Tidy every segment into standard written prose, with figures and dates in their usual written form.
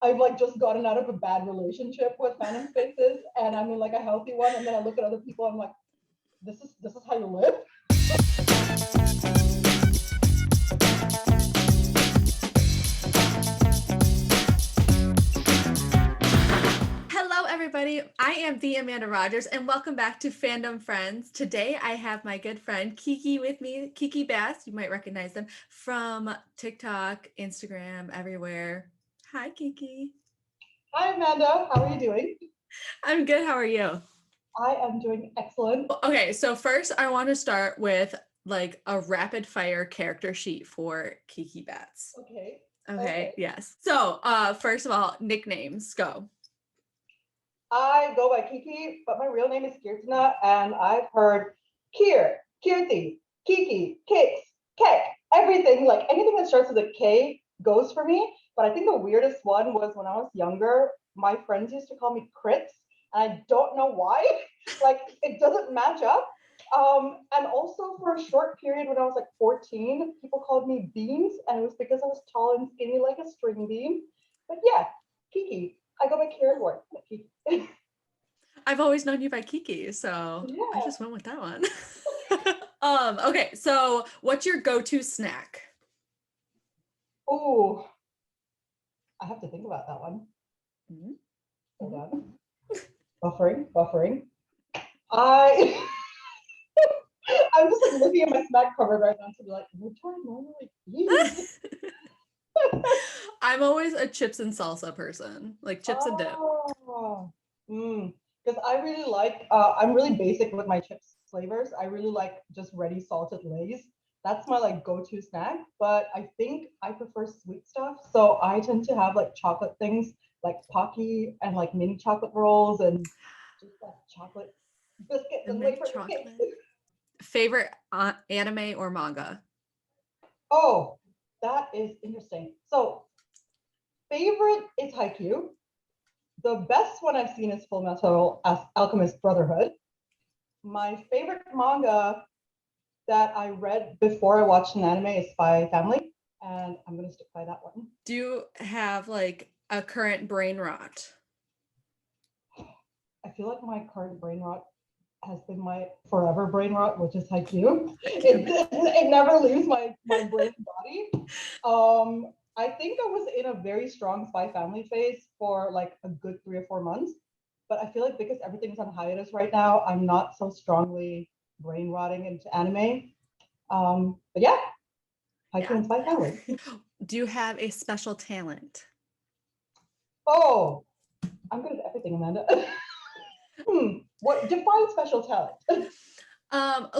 I've like just gotten out of a bad relationship with fandom spaces, and I'm in like a healthy one. And then I look at other people, I'm like, this is how you live. Hello, everybody. I am the Amanda Rogers, and welcome back to Fandom Friends. Today, I have my good friend Kiki with me, kikibats. You might recognize them from TikTok, Instagram, everywhere. Hi, Kiki. Hi, Amanda. How are you doing? I'm good. How are you? I am doing excellent. Okay, so first, I want to start with like a rapid fire character sheet for kikibats. Okay, yes. So, first of all, nicknames, go. I go by Kiki, but my real name is Kirtana, and I've heard Kier, Kirti, Kiki, Kix, Kek, everything, like anything that starts with a K goes for me. But I think the weirdest one was when I was younger, my friends used to call me Crits, and I don't know why. Like it doesn't match up. And also for a short period when I was like 14, people called me Beans, and it was because I was tall and skinny like a string bean. But yeah, Kiki. I go by Kira Ward. Kiki. I've always known you by Kiki, so I Yeah. just went with that one. Okay, so what's your go-to snack? Ooh, I have to think about that one. Mhm. Hold on. Buffering. I I'm just like looking at my snack cupboard right now to be like, what do I normally eat? I'm always a chips and salsa person, like chips and dip. Oh, because I really like. I'm really basic with my chips flavors. I really like just ready salted Lay's. That's my like go-to snack. But I think I prefer sweet stuff, so I tend to have like chocolate things like Pocky and like mini chocolate rolls and just like chocolate biscuits And and mint wafer biscuits. chocolate. Favorite anime or manga? Oh, that is interesting. So favorite is Haikyuu. The best one I've seen is Full Metal Alchemist Brotherhood. My favorite manga that I read before I watched an anime is Spy Family, and I'm gonna stick by that one. Do you have like a current brain rot? I feel like my current brain rot has been my forever brain rot, which is Haikyuu. It never leaves my brain and body. I think I was in a very strong Spy Family phase for like a good 3 or 4 months, but I feel like because everything's on hiatus right now, I'm not so strongly brain rotting into anime. But yeah, Haikyuu and Spy Family. Do you have a special talent? Oh, I'm good at everything, Amanda. What define special talent? Or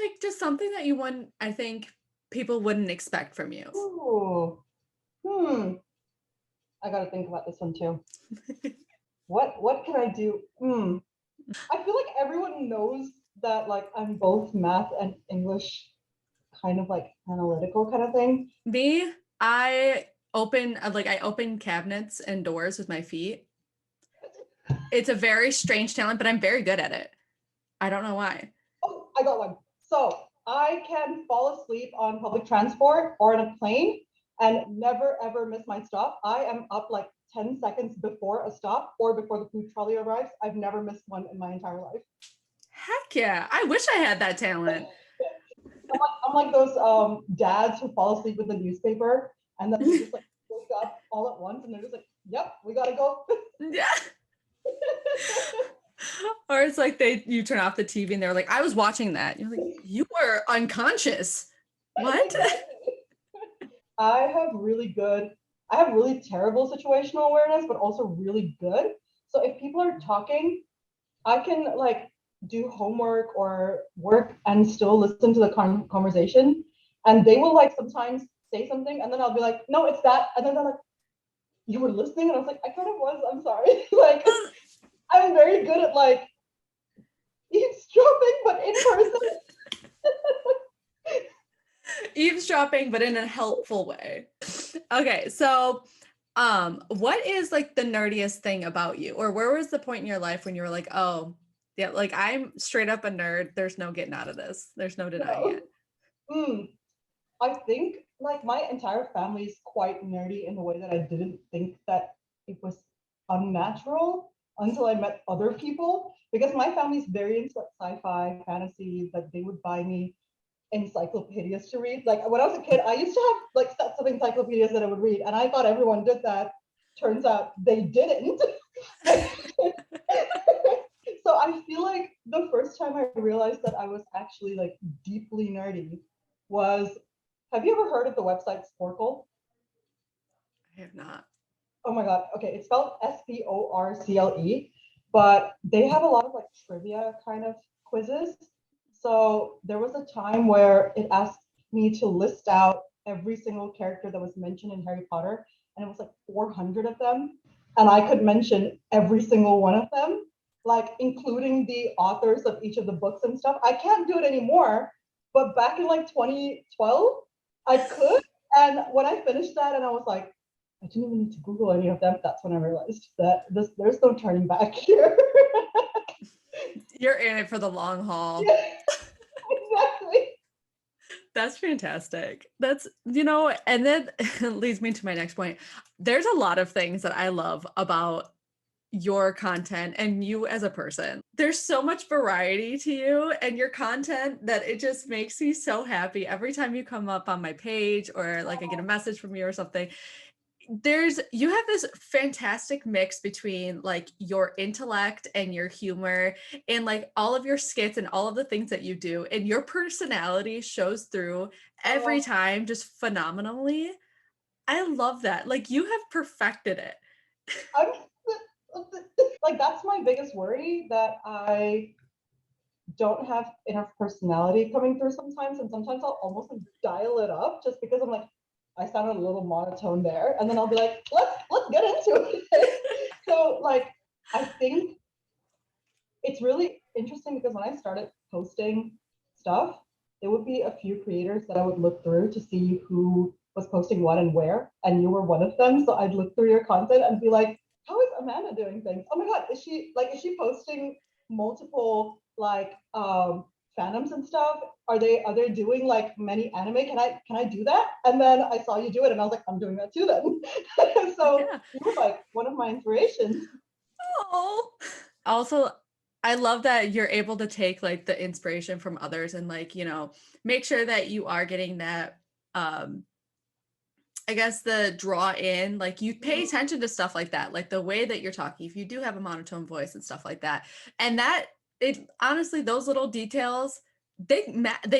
like just something that you wouldn't, I think people wouldn't expect from you. Ooh, I gotta think about this one too. What can I do? I feel like everyone knows that like I'm both math and English kind of like analytical kind of thing. Me, I open cabinets and doors with my feet. It's a very strange talent, but I'm very good at it. I don't know why. Oh, I got one. So I can fall asleep on public transport or in a plane and never ever miss my stop. I am up like 10 seconds before a stop or before the food trolley arrives. I've never missed one in my entire life. Heck yeah. I wish I had that talent. I'm like those dads who fall asleep with the newspaper and then they just like wake up all at once and they're just like, yep, we gotta go. Yeah. Or it's like you turn off the TV and they're like, I was watching that. You're like, you were unconscious. What? I have really terrible situational awareness, but also really good. So if people are talking, I can like do homework or work and still listen to the conversation. And they will like sometimes say something, and then I'll be like, no, it's that. And then they're like, you were listening? And I was like, I kind of was. I'm sorry. Like, I'm very good at like eavesdropping, but in person. Eavesdropping, but in a helpful way. Okay, so what is like the nerdiest thing about you? Or where was the point in your life when you were like, oh, yeah, like I'm straight up a nerd. There's no getting out of this. There's no denying it. I think like my entire family is quite nerdy in a way that I didn't think that it was unnatural until I met other people, because my family's very into like sci-fi, fantasy, like they would buy me encyclopedias to read. Like when I was a kid, I used to have like sets of encyclopedias that I would read, and I thought everyone did that. Turns out they didn't. So I feel like the first time I realized that I was actually like deeply nerdy was, have you ever heard of the website Sporkle? I have not. Oh my God. Okay. It's spelled Sporcle, but they have a lot of like trivia kind of quizzes. So there was a time where it asked me to list out every single character that was mentioned in Harry Potter, and it was like 400 of them. And I could mention every single one of them, like including the authors of each of the books and stuff. I can't do it anymore, but back in like 2012, I could. And when I finished that, and I was like, I didn't even need to Google any of them. That's when I realized that there's no turning back here. You're in it for the long haul. Yeah, exactly. That's fantastic. That's, and then leads me to my next point. There's a lot of things that I love about your content and you as a person. There's so much variety to you and your content that it just makes me so happy every time you come up on my page, or like I get a message from you or something. You have this fantastic mix between like your intellect and your humor and like all of your skits and all of the things that you do, and your personality shows through every time just phenomenally. I love that. Like you have perfected it. I'm like, that's my biggest worry, that I don't have enough personality coming through sometimes, and sometimes I'll almost like dial it up just because I'm like, I sounded a little monotone there, and then I'll be like, let's get into it. So like, I think it's really interesting because when I started posting stuff, there would be a few creators that I would look through to see who was posting what and where, and you were one of them. So I'd look through your content and be like, how is Amanda doing things? Oh my God, is she posting multiple like fandoms and stuff? Are they doing like many anime? Can I do that? And then I saw you do it and I was like, I'm doing that too then. So Yeah. you were like one of my inspirations. Oh. Also, I love that you're able to take like the inspiration from others and like, make sure that you are getting that I guess the draw in, like you pay attention to stuff like that, like the way that you're talking, if you do have a monotone voice and stuff like that. And that it honestly, those little details, they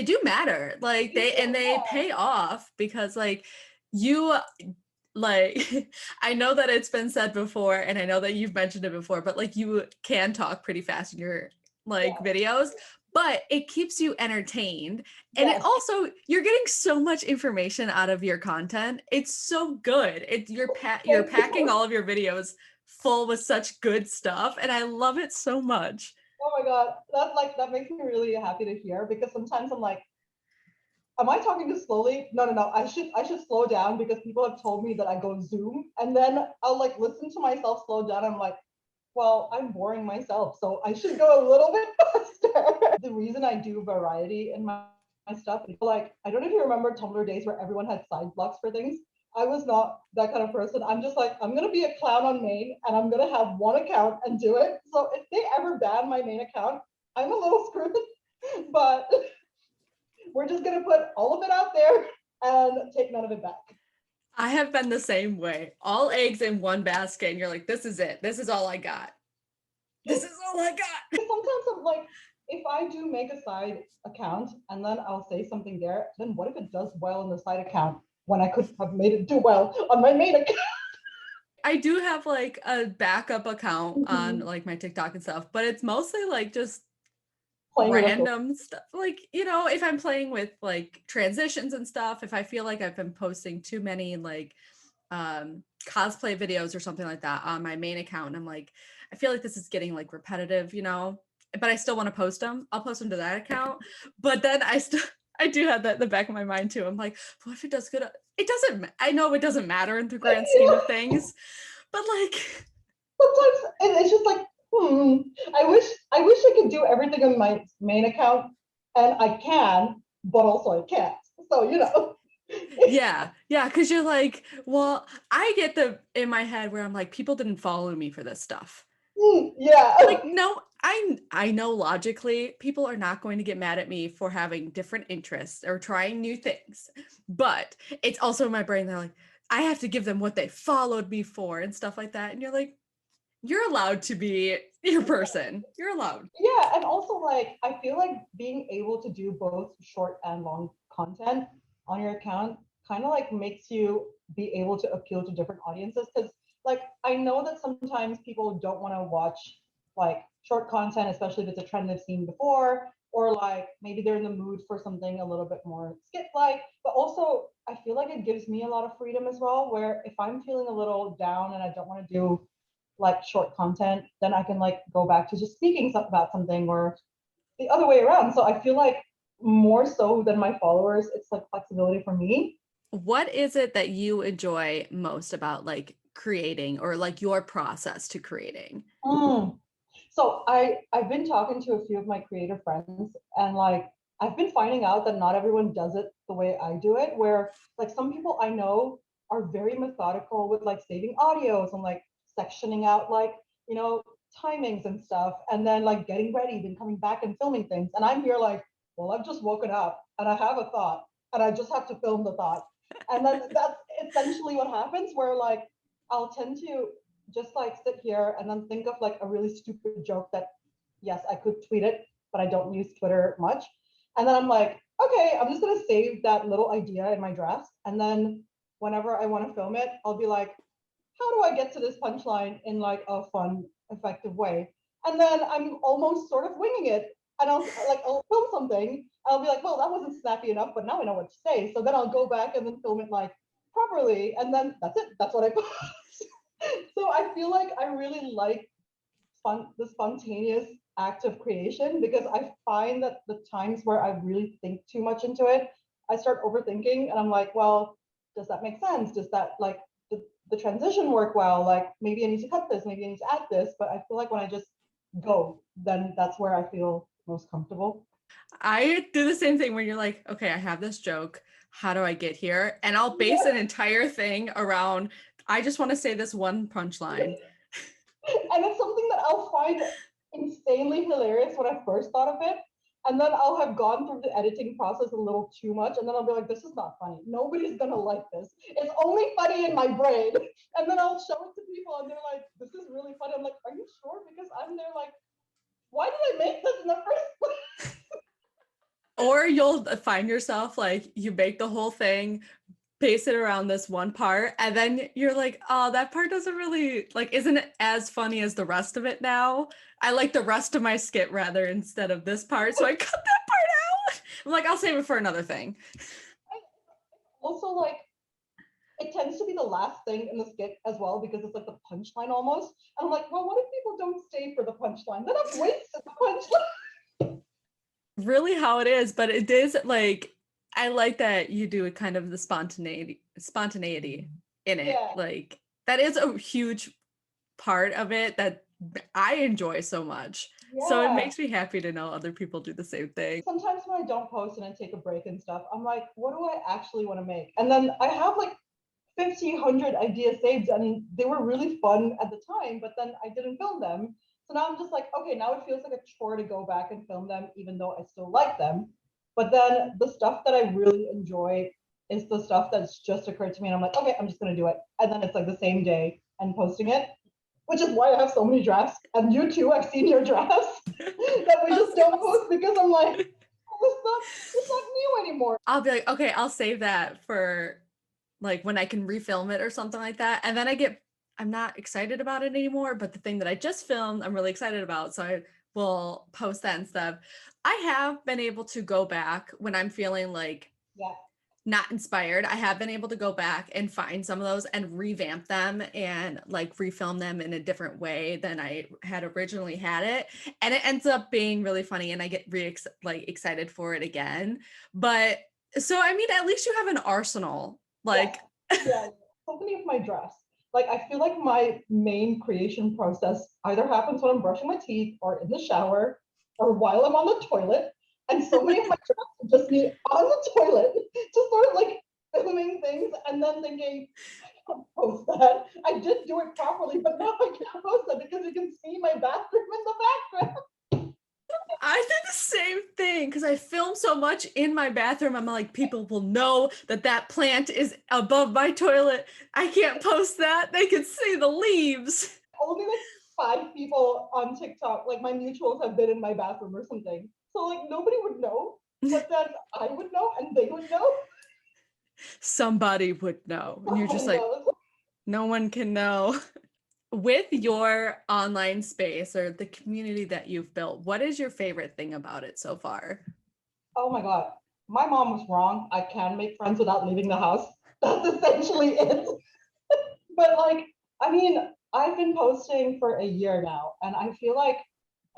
do matter. Like they pay off because like you like I know that it's been said before and I know that you've mentioned it before, but like you can talk pretty fast in your like videos, but it keeps you entertained. And it Yes. also, you're getting so much information out of your content. It's so good. You're packing all of your videos full with such good stuff, and I love it so much. Oh my God, that makes me really happy to hear, because sometimes I'm like, am I talking too slowly? No. I should slow down, because people have told me that I go zoom, and then I'll like listen to myself slow down. I'm like, well, I'm boring myself, so I should go a little bit faster. The reason I do variety in my stuff, like, I don't know if you remember Tumblr days where everyone had side blocks for things. I was not that kind of person. I'm just like, I'm gonna be a clown on main, and I'm gonna have one account and do it. So if they ever ban my main account, I'm a little screwed. But we're just gonna put all of it out there and take none of it back. I have been the same way. All eggs in one basket, and you're like, this is it. This is all I got. This is all I got. Sometimes I'm like, if I do make a side account and then I'll say something there, then what if it does well on the side account when I could have made it do well on my main account? I do have like a backup account on like my TikTok and stuff, but it's mostly like just random stuff. Like, if I'm playing with like transitions and stuff, if I feel like I've been posting too many like cosplay videos or something like that on my main account, and I'm like, I feel like this is getting like repetitive, but I still want to post them. I'll post them to that account. But then I do have that in the back of my mind too. I'm like, what if it does good? It doesn't, I know it doesn't matter in the grand scheme of things, but like Sometimes it's just like, I wish I could do everything on my main account, and I can, but also I can't. So Yeah, because you're like, well, I get in my head where I'm like, people didn't follow me for this stuff. Yeah. Like, no, I know logically people are not going to get mad at me for having different interests or trying new things, but it's also in my brain. They're like, I have to give them what they followed me for and stuff like that. And you're like, you're allowed to be your person. You're allowed. Yeah, and also like I feel like being able to do both short and long content on your account kind of like makes you be able to appeal to different audiences, because like I know that sometimes people don't want to watch like short content, especially if it's a trend they've seen before, or like maybe they're in the mood for something a little bit more skit like. But also I feel like it gives me a lot of freedom as well, where if I'm feeling a little down and I don't want to do like short content, then I can like go back to just speaking about something, or the other way around. So I feel like more so than my followers, it's like flexibility for me. What is it that you enjoy most about like creating or like your process to creating? Mm. So I've been talking to a few of my creative friends, and like I've been finding out that not everyone does it the way I do it, where like some people I know are very methodical with like saving audios and like sectioning out like, you know, timings and stuff, and then like getting ready, then coming back and filming things. And I'm here like, well, I've just woken up and I have a thought and I just have to film the thought. And then that's essentially what happens, where like I'll tend to just like sit here and then think of like a really stupid joke that, yes, I could tweet it, but I don't use Twitter much. And then I'm like, okay, I'm just gonna save that little idea in my draft. And then whenever I want to film it, I'll be like, how do I get to this punchline in like a fun, effective way? And then I'm almost sort of winging it. And I'll film something. I'll be like, well, that wasn't snappy enough, but now I know what to say. So then I'll go back and then film it like properly. And then that's it. That's what I put. So I feel like I really like the spontaneous act of creation, because I find that the times where I really think too much into it, I start overthinking and I'm like, well, does that make sense? Does that like the transition work well? Like maybe I need to cut this, maybe I need to add this. But I feel like when I just go, then that's where I feel most comfortable. I do the same thing when you're like, okay, I have this joke. How do I get here? And I'll base an Yeah. entire thing around, I just want to say this one punchline. And it's something that I'll find insanely hilarious when I first thought of it. And then I'll have gone through the editing process a little too much. And then I'll be like, this is not funny. Nobody's going to like this. It's only funny in my brain. And then I'll show it to people and they're like, this is really funny. I'm like, are you sure? Because I'm there like, why did I make this in the first place? Or you'll find yourself like you make the whole thing, base it around this one part, and then you're like, oh, that part doesn't really like isn't it as funny as the rest of it now? I like the rest of my skit rather instead of this part. So I cut that part out. I'm like, I'll save it for another thing. Also, like, it tends to be the last thing in the skit as well, because it's like the punchline almost. And I'm like, well, what if people don't stay for the punchline? Then I've wasted the punchline. Really how it is, but it is like I like that you do it kind of the spontaneity in it. Yeah. Like that is a huge part of it that I enjoy so much. So it Yeah. makes me happy to know other people do the same thing. Sometimes when I don't post and I take a break and stuff, I'm like, what do I actually want to make? And then I have like 50, 100 ideas saved, and they were really fun at the time, but then I didn't film them. So now I'm just like, okay, now it feels like a chore to go back and film them, even though I still like them. But then the stuff that I really enjoy is the stuff that's just occurred to me. And I'm like, okay, I'm just going to do it. And then it's like the same day and posting it, which is why I have so many drafts. And you too, I've seen your drafts that we just don't post, because I'm like, it's not new anymore. I'll be like, okay, I'll save that for like when I can refilm it or something like that. And then I'm not excited about it anymore, but the thing that I just filmed, I'm really excited about. So I will post that and stuff. I have been able to go back when I'm feeling like Yeah. not inspired. I have been able to go back and find some of those and revamp them and like refilm them in a different way than I had originally had it. And it ends up being really funny and I get excited for it again. But so I mean, at least you have an arsenal. Like yeah, so many of my drafts. Like I feel like my main creation process either happens when I'm brushing my teeth or in the shower or while I'm on the toilet. And so many of my drafts are just me on the toilet, just sort of like filming things and then thinking, I can't post that. I did do it properly, but now I can't post that because you can see my bathroom in the background. I did the same thing because I film so much in my bathroom. I'm like, people will know that that plant is above my toilet. I can't post that. They can see the leaves. Only like 5 people on TikTok, like my mutuals, have been in my bathroom or something. So like nobody would know, but then I would know and they would know. Somebody would know. And you're just Somebody like, knows. no one can know. With your online space or the community that you've built, what is your favorite thing about it so far? Oh my God. My mom was wrong. I can make friends without leaving the house. That's essentially it. But like, I mean, I've been posting for a year now, and I feel like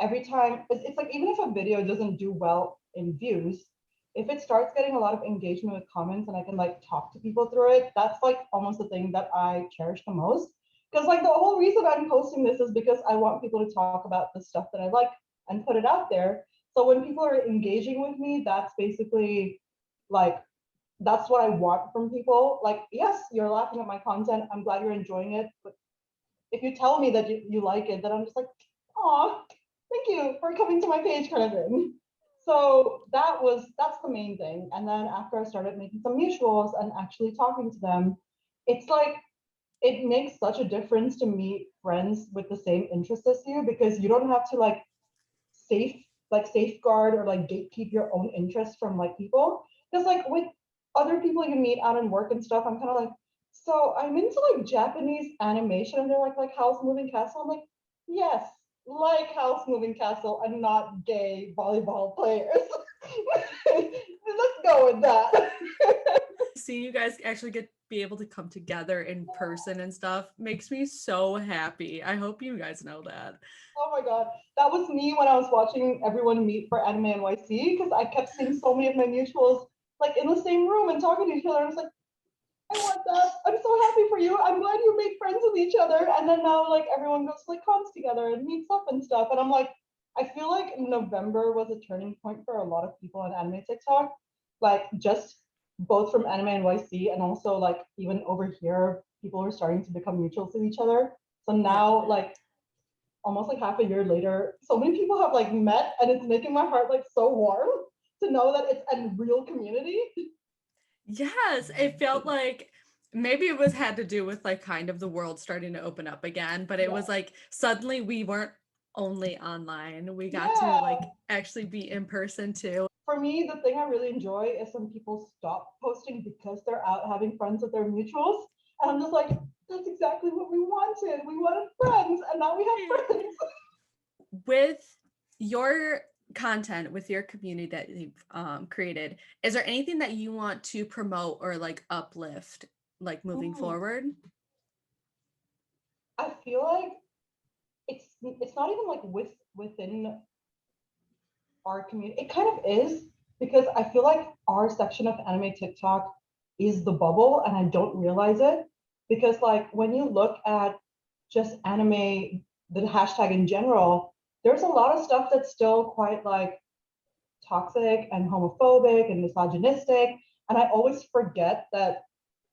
every time it's like even if a video doesn't do well in views, if it starts getting a lot of engagement with comments and I can like talk to people through it, that's like almost the thing that I cherish the most. Because like the whole reason I'm posting this is because I want people to talk about the stuff that I like and put it out there. So when people are engaging with me, that's basically like that's what I want from people. Like, yes, you're laughing at my content. I'm glad you're enjoying it. But if you tell me that you like it, then I'm just like, oh, thank you for coming to my page, kind of thing. So that's the main thing. And then after I started making some mutuals and actually talking to them, it's like it makes such a difference to meet friends with the same interests as you because you don't have to like safe safeguard or like gatekeep your own interests from like people. Because like with other people you meet out in work and stuff, I'm kind of like, so I'm into like Japanese animation, and they're like House Moving Castle. I'm like, yes, like House Moving Castle and not gay volleyball players. Let's go with that. Seeing you guys actually be able to come together in person and stuff makes me so happy. I hope you guys know that. Oh my God. That was me when I was watching everyone meet for Anime NYC because I kept seeing so many of my mutuals like in the same room and talking to each other. I was like, I want that. I'm so happy for you. I'm glad you made friends with each other. And then now like everyone goes to like cons together and meets up and stuff. And I'm like, I feel like November was a turning point for a lot of people on anime TikTok. Like just both from Anime NYC and also like even over here, people are starting to become mutuals with each other. So now like almost like half a year later, so many people have like met, and it's making my heart like so warm to know that it's a real community. Yes, it felt like maybe it was had to do with like kind of the world starting to open up again, but it Yeah. was like suddenly we weren't only online. We got to Yeah. like actually be in person too. For me, the thing I really enjoy is when people stop posting because they're out having friends with their mutuals. And I'm just like, that's exactly what we wanted. We wanted friends, and now we have friends. With your content, with your community that you've created, is there anything that you want to promote or like uplift like moving forward? I feel like it's not even like within our community. It kind of is because I feel like our section of anime TikTok is the bubble, and I don't realize it because like when you look at just anime, the hashtag in general, there's a lot of stuff that's still quite like toxic and homophobic and misogynistic. And I always forget that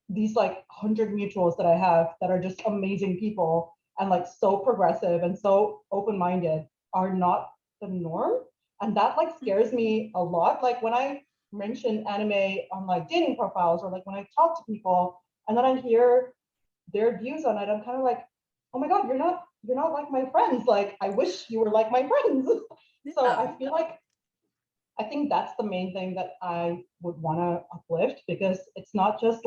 these like 100 mutuals that I have that are just amazing people and like so progressive and so open-minded are not the norm. And that like scares me a lot. Like when I mention anime on like dating profiles or like when I talk to people and then I hear their views on it, I'm kind of like, oh my God, you're not like my friends. Like I wish you were like my friends. So Yeah. I feel like I think that's the main thing that I would want to uplift because it's not just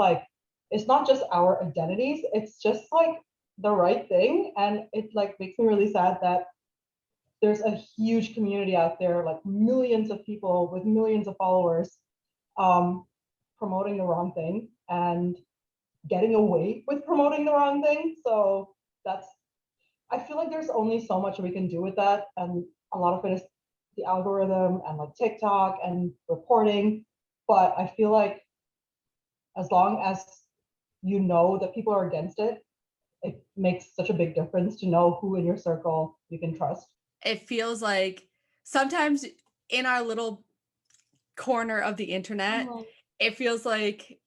our identities, it's just like the right thing. And it like makes me really sad that there's a huge community out there, like millions of people with millions of followers, um, promoting the wrong thing and getting away with promoting the wrong thing. So that's I feel like there's only so much we can do with that. And a lot of it is the algorithm and like TikTok and reporting. But I feel like as long as you know that people are against it, it makes such a big difference to know who in your circle you can trust. It feels like sometimes in our little corner of the internet, Mhm. it feels like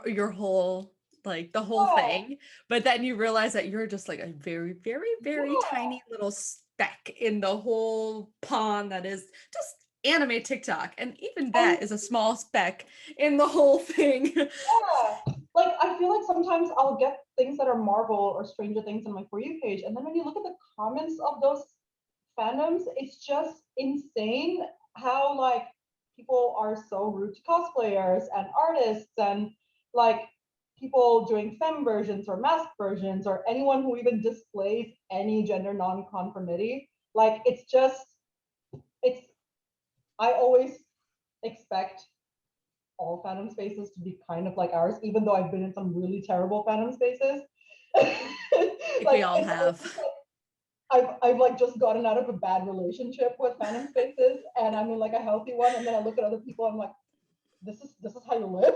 your whole like the whole Yeah, thing, but then you realize that you're just like a very, very, very yeah. tiny little speck in the whole pond that is just anime TikTok. And even And that is a small speck in the whole thing. yeah, like I feel like sometimes I'll get things that are Marvel or Stranger Things on my For You page, and then when you look at the comments of those fandoms, it's just insane how like people are so rude to cosplayers and artists and like people doing femme versions or mask versions or anyone who even displays any gender non-conformity. Like it's I always expect all fandom spaces to be kind of like ours, even though I've been in some really terrible fandom spaces. Like we Like all it's have. I've like just gotten out of a bad relationship with fandom spaces and I'm in like a healthy one, and then I look at other people, I'm like, this is how you live.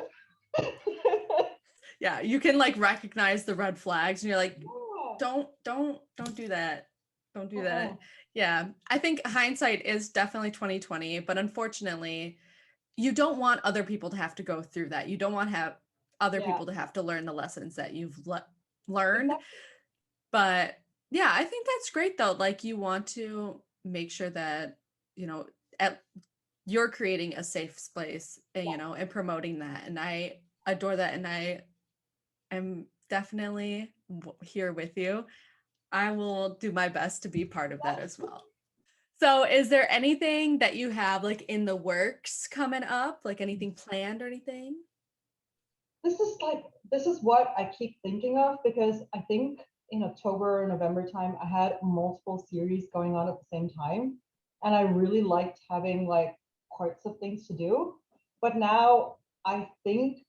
Yeah, you can like recognize the red flags and you're like, Yeah. don't do that. Don't do Uh-uh. that. Yeah, I think hindsight is definitely 2020, but unfortunately, you don't want other people to have to go through that. You don't want to have other Yeah, people to have to learn the lessons that you've learned. exactly. But yeah, I think that's great though. Like you want to make sure that, you know, at you're creating a safe space, Yeah. and promoting that. And I adore that. And I'm definitely here with you. I will do my best to be part of that as well. So, is there anything that you have like in the works coming up? Like anything planned or anything? This is what I keep thinking of because I think in October, November time, I had multiple series going on at the same time. And I really liked having like parts of things to do. But now I think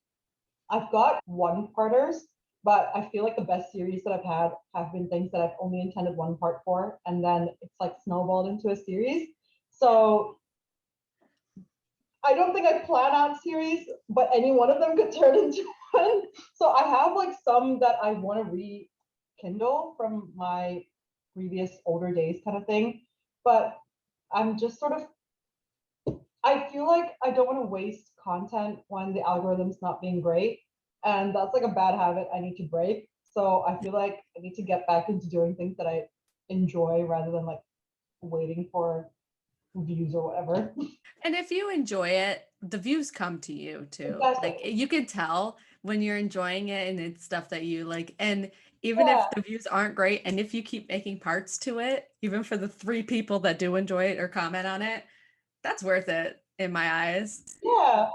I've got one parters, but I feel like the best series that I've had have been things that I've only intended one part for, and then it's like snowballed into a series. So I don't think I plan out series, but any one of them could turn into one. So I have like some that I want to rekindle from my previous older days kind of thing. But I'm just sort of I feel like I don't want to waste content when the algorithm's not being great. And that's like a bad habit I need to break. So I feel like I need to get back into doing things that I enjoy rather than like waiting for views or whatever. And if you enjoy it, the views come to you too. Exactly. Like you can tell when you're enjoying it and it's stuff that you like. And even Yeah. if the views aren't great, and if you keep making parts to it, even for the 3 people that do enjoy it or comment on it, that's worth it in my eyes. Yeah.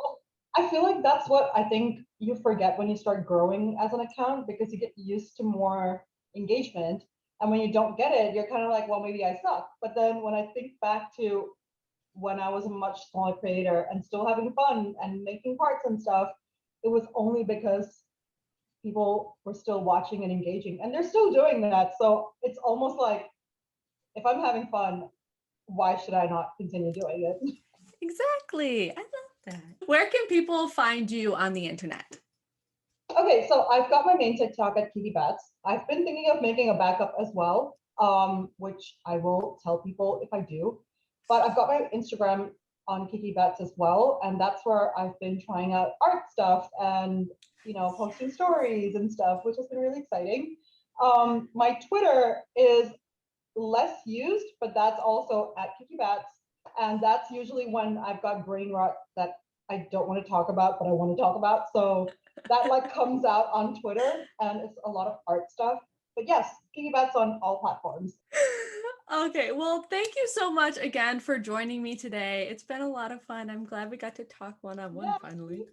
I feel like that's what I think you forget when you start growing as an account because you get used to more engagement. And when you don't get it, you're kind of like, well, maybe I suck. But then when I think back to when I was a much smaller creator and still having fun and making parts and stuff, it was only because people were still watching and engaging. And they're still doing that. So it's almost like if I'm having fun, why should I not continue doing it? Exactly. I love that. Where can people find you on the internet? Okay, so I've got my main TikTok at kikibats. I've been thinking of making a backup as well, which I will tell people if I do. But I've got my Instagram on kikibats as well, and that's where I've been trying out art stuff and posting stories and stuff, which has been really exciting. My Twitter is less used, but that's also at kikibats, and that's usually when I've got brain rot that I don't want to talk about, but I want to talk about. So that like comes out on Twitter, and it's a lot of art stuff. But yes, kikibats on all platforms. Okay, well, thank you so much again for joining me today. It's been a lot of fun. I'm glad we got to talk one on one Yeah, me finally. too.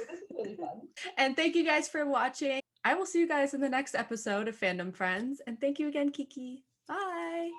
This is really fun. And thank you guys for watching. I will see you guys in the next episode of Fandom Friends. And thank you again, Kiki. Bye.